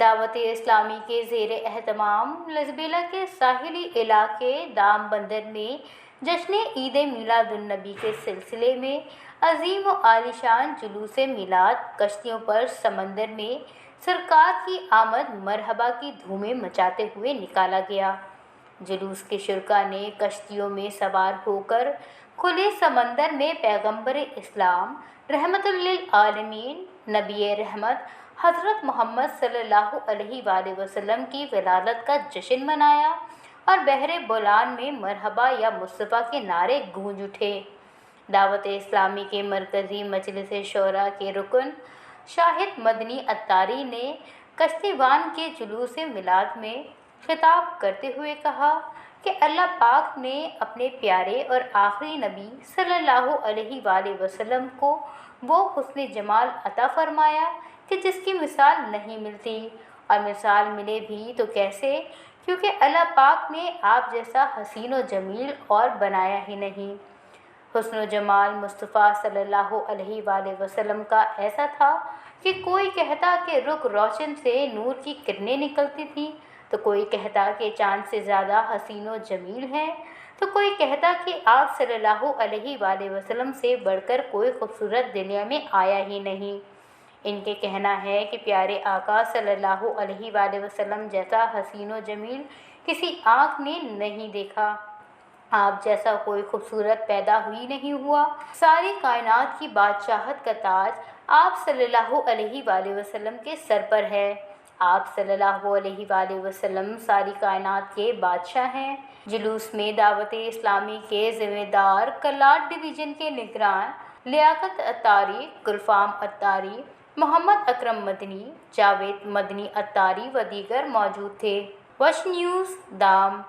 دعوت اسلامی کے زیر اہتمام لزبیلا کے ساحلی علاقے دام بندر میں جشن عید میلاد النبی کے سلسلے میں عظیم و عالیشان جلوس میلاد کشتیوں پر سمندر میں سرکار کی آمد مرحبا کی دھومیں مچاتے ہوئے نکالا گیا۔ جلوس کے شرکاء نے کشتیوں میں سوار ہو کر کھلے سمندر میں پیغمبر اسلام رحمت للعالمین نبی رحمت حضرت محمد صلی اللہ علیہ وآلہ وسلم کی ولادت کا جشن منایا اور بحر بولان میں مرحبا یا مصطفیٰ کے نعرے گونج اٹھے۔ دعوت اسلامی کے مرکزی مجلس شورا کے رکن شاہد مدنی عطاری نے کشتیوان کے جلوس میلاد میں خطاب کرتے ہوئے کہا کہ اللہ پاک نے اپنے پیارے اور آخری نبی صلی اللہ علیہ وآلہ وسلم کو وہ حسن جمال عطا فرمایا کہ جس کی مثال نہیں ملتی، اور مثال ملے بھی تو کیسے، کیونکہ اللہ پاک نے آپ جیسا حسین و جمیل اور بنایا ہی نہیں۔ حسن و جمال مصطفیٰ صلی اللہ علیہ وآلہ وسلم کا ایسا تھا کہ کوئی کہتا کہ رخ روشن سے نور کی کرنیں نکلتی تھیں، تو کوئی کہتا کہ چاند سے زیادہ حسین و جمیل ہے، تو کوئی کہتا کہ آپ صلی اللہ علیہ وآلہ وسلم سے بڑھ کر کوئی خوبصورت دنیا میں آیا ہی نہیں۔ ان کے کہنا ہے کہ پیارے آقا صلی اللہ علیہ وآلہ وسلم جیسا حسین و جمیل کسی آنکھ نے نہیں دیکھا، آپ جیسا کوئی خوبصورت پیدا ہی نہیں ہوا۔ ساری کائنات کی بادشاہت کا تاج آپ صلی اللہ علیہ وآلہ وسلم کے سر پر ہے۔ آپ صلی اللہ علیہ وآلہ وسلم ساری کائنات کے بادشاہ ہیں۔ جلوس میں دعوت اسلامی کے ذمہ دار کلاٹ ڈویژن کے نگران لیاقت عطاری، گلفام عطاری، محمد اکرم مدنی، جاوید مدنی عطاری و دیگر موجود تھے۔ وش نیوز، دام۔